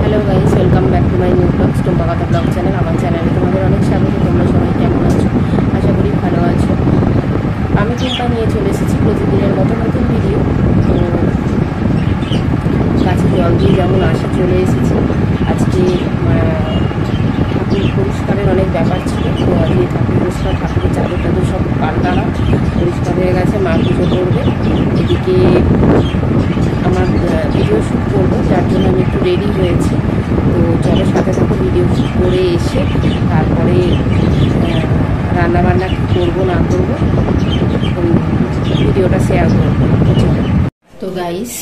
Hello guys, welcome back to my new blogs Tumpa কথা blog channel. আমার চ্যানেলে তোমাদের অনেক স্বাগত। তোমরা সবাই কেমন আছো? আশা করি ভালো আছো। আমি টুম্পা নিয়ে চলে এসেছি প্রতিদিনের মতো নতুন ভিডিও। তো গাছে জল দিয়ে যেমন আসা চলে এসেছি। আজকে ঠাকুর পরিষ্কারের অনেক ব্যাপার ছিল, তো আজকে ঠাকুর পরিষ্কার, ঠাকুরের চাদর টাদর সব পাল্টানো পরিষ্কার হয়ে গেছে। মা পুজো করবে, এদিকে আমার ভিডিও শ্যুট করবো, যার জন্য আমি একটু রেডি হয়েছি। তো চলো সাথে সাথে ভিডিও শ্যুট করে এসে তারপরে রান্নাবান্না কী করবো না করবো ভিডিওটা শেয়ার করবো। তো গাইস,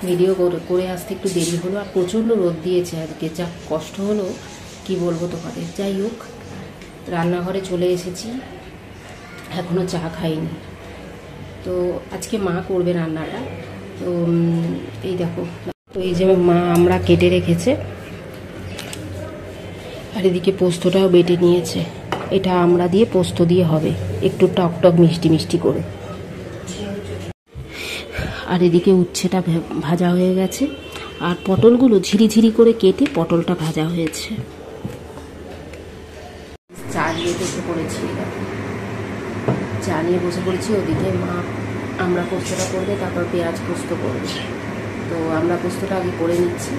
ভিডিও করে আসতে একটু দেরি হলো, আর প্রচণ্ড রোদ দিয়েছে আজকে, যা কষ্ট হলো কি বলবো তোমাদের। যাই হোক, রান্নাঘরে চলে এসেছি, এখনও চা খাইনি। তো আজকে মা করবে রান্নাটা। তো এই দেখো, তো এই যে মা আমরা কেটে রেখেছে, আর এদিকে পোস্তটাও বেটে নিয়েছে। এটা আমরা দিয়ে পোস্ত দিয়ে হবে, একটু টক টক মিষ্টি মিষ্টি করে। আর এদিকে উচ্ছেটা ভাজা হয়ে গেছে, আর পটলগুলো ঝিরিঝিরি করে কেটে পটলটা ভাজা হয়েছে। চা নিয়ে বসে পড়েছি, চা নিয়ে বসে পড়েছি। ওদিকে মা আমরা পোস্তটা করবে, তারপর পেঁয়াজ পোস্ত করবে। তো আমরা পোস্তটা আগে করে নিচ্ছি,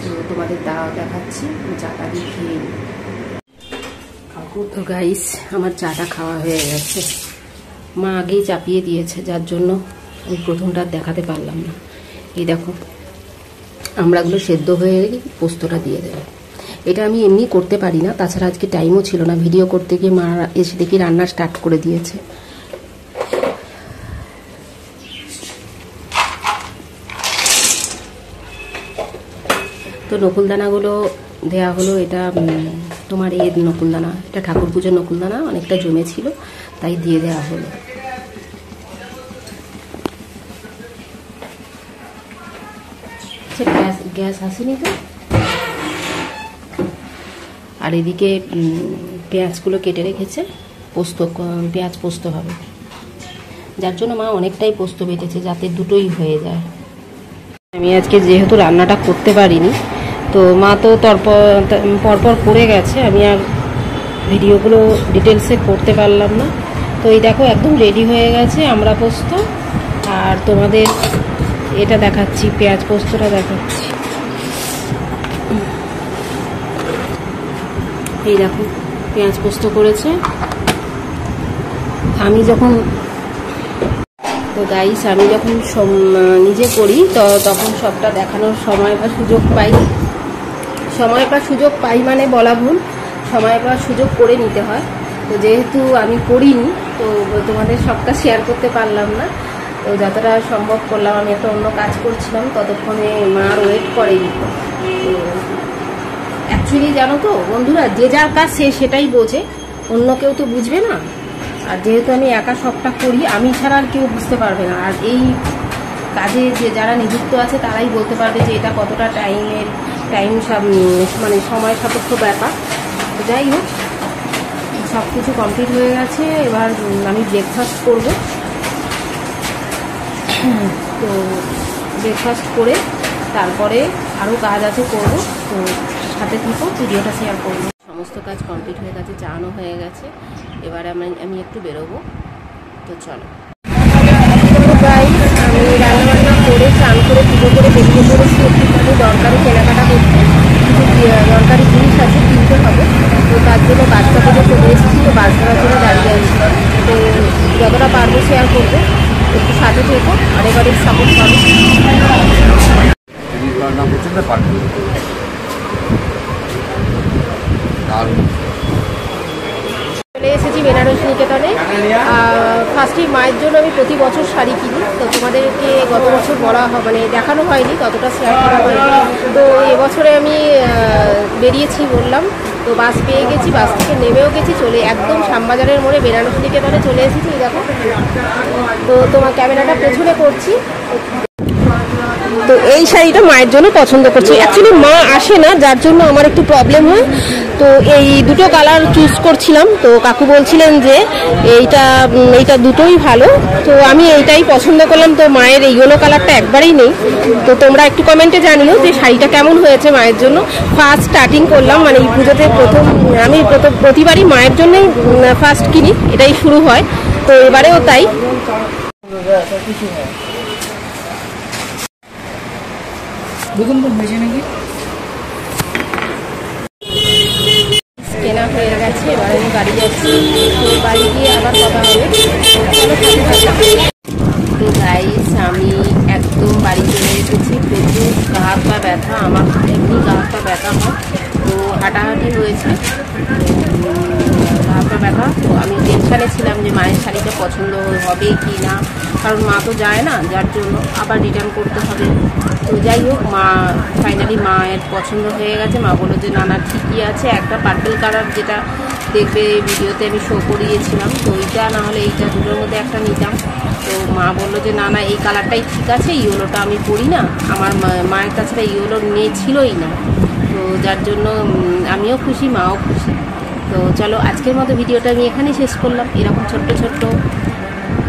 তো তোমাদের দেখাচ্ছি। চাটা দিয়ে খেয়ে নিই। তো গাইস, আমার চাটা খাওয়া হয়ে গেছে। মা আগেই চাপিয়ে দিয়েছে, যার জন্য আমি প্রথমটা দেখাতে পারলাম না। এই দেখো, আমড়াগুলো সেদ্ধ হয়ে গেলে পোস্তটা দিয়ে দেবে। এটা আমি এমনি করতে পারি না, তাছাড়া আজকে টাইমও ছিল না। ভিডিও করতে গিয়ে মা এসে দেখি রান্না স্টার্ট করে দিয়েছে। তো নকুলদানাগুলো দেয়া হলো। এটা তোমার নকুলদানা, এটা ঠাকুর পুজোর নকুলদানা, অনেকটা জমেছিল, তাই দিয়ে দেওয়া হলো। গ্যাস আসেনি তো। আর এদিকে পেঁয়াজগুলো কেটে রেখেছে, পোস্ত পেঁয়াজ পোস্ত হবে, যার জন্য মা অনেকটাই পোস্ত বেটেছে, যাতে দুটোই হয়ে যায়। আমি আজকে যেহেতু রান্নাটা করতে পারিনি, তো মা তো পরপর করে গেছে, আমি আর ভিডিওগুলো ডিটেলসে করতে পারলাম না। তো এই দেখো, একদম রেডি হয়ে গেছে আমরা পোস্ত। আর তোমাদের এটা দেখাচ্ছি, পেঁয়াজ পোস্তটা দেখাচ্ছি। এই দেখো, পেঁয়াজ পোস্ত করেছে। আমি যখন গাইস, আমি যখন নিজে করি তখন সবটা দেখানোর সময় বা সুযোগ পাই, মানে বলা ভুল, সময় বা সুযোগ করে নিতে হয়। তো যেহেতু আমি করিনি, তো তোমাদের সবটা শেয়ার করতে পারলাম না। তো যতটা সম্ভব করলাম। আমি একটা অন্য কাজ করছিলাম, ততক্ষণে মার ওয়েট করেনি। তো অ্যাকচুয়ালি জানো তো বন্ধুরা, যে যার কাজ সে সেটাই বোঝে, অন্য কেউ তো বুঝবে না। আর যেহেতু আমি একা সবটা করি, আমি ছাড়া আর কেউ বুঝতে পারবে না। আর এই কাজে যে যারা নিযুক্ত আছে তারাই বলতে পারবে যে এটা কতটা মানে সময় সাপেক্ষ ব্যাপার। তো যাই হোক, সব কিছু কমপ্লিট হয়ে গেছে। এবার আমি ব্রেকফাস্ট করব। তো ব্রেকফাস্ট করে তারপরে আরও কাজ আছে করব। তো সাথে থেকেও ভিডিওটা শেয়ার করবো। সমস্ত কাজ কমপ্লিট হয়ে গেছে, চানো হয়ে গেছে। এবারে আমি একটু বেরোবো। তো চলো। আমি রান্নাবান্না করে চান করে পুজো করে বেরিয়ে পড়েছি একটুখানি দরকারি কেনাকাটা করতে। কিছু দরকারি জিনিস আছে, কিনতে হবে। তো তার জন্য বাসটা থেকে চলে এসেছি। তো বাস ধরার জন্য দাঁড়িয়ে আছি। তো যতটা পারবো শেয়ার করবো, একটু সাথে থেকো আর এবারে সাপোর্ট করো। চলে এসেছি বেনারস নিকেতনে। ফার্স্টে মায়ের জন্য আমি প্রতি বছর শাড়ি কিনি। তো তোমাদেরকে গত বছর মানে দেখানো হয়নি, ততটা শেয়ার করা হয়নি। তো এবছরে আমি বেরিয়েছি বললাম। তো বাস পেয়ে গেছি, বাস থেকে নেমেও গেছি, চলে একদম শ্যামবাজারের মোড়ে বেনারস নিকেতনে চলে এসেছি। দেখো, তো তোমার ক্যামেরাটা পেছনে করছি। তো এই শাড়িটা মায়ের জন্য পছন্দ করছি। অ্যাকচুয়ালি মা আসে না, যার জন্য আমার একটু প্রবলেম হয়। তো এই দুটো কালার চুজ করছিলাম, তো কাকু বলছিলেন যে এইটা দুটোই ভালো, তো আমি এইটাই পছন্দ করলাম। তো মায়ের এই ইয়েলো কালারটা একবারেই নেই, তো তোমরা একটু কমেন্টে জানিও যে শাড়িটা কেমন হয়েছে মায়ের জন্য। ফার্স্ট স্টার্টিং করলাম, মানে এই পুজোতে আমি প্রতিবারই মায়ের জন্যই ফার্স্ট কিনি, এটাই শুরু হয়, তো এবারেও তাই। কেনা হয়ে গেছে, এবার আমি বাড়ি যাচ্ছি, তো বাড়ি গিয়ে আবার কথা হবে। তো গাইস, আমি একদম বাড়ি চলে এসেছি। প্রচুর গা হাত পা ব্যথা, আমার এমনি গা হাত পা ব্যথা হয়, তো হাঁটাহাঁটি হয়েছে, গা হাত পা ব্যথা। তো আমি টেনশানে ছিলাম যে মায়ের শাড়িটা পছন্দ হবে কি না, কারণ মা তো যায় না, যার জন্য আবার রিটার্ন করতে হবে। তো যাই হোক, মা ফাইনালি মায়ের পছন্দ হয়ে গেছে। মা বললো যে না না ঠিকই আছে, একটা পার্পল কালার যেটা দেখবে ভিডিওতে আমি শো করিয়েছিলাম, তো এইটা না হলে এইটা দুটোর মধ্যে একটা নিতাম। তো মা বললো যে না না এই কালারটাই ঠিক আছে, ইয়েলোটা আমি পরি না, আমার মায়ের কাছে ইয়েলো ছিলই না, তো যার জন্য আমিও খুশি, মাও খুশি। তো চলো, আজকের মতো ভিডিওটা আমি এখানেই শেষ করলাম। এরকম ছোট্ট ছোট্ট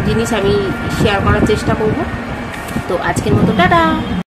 জিনিস আমি শেয়ার করার চেষ্টা করব। তো আজকের মতো টাটা।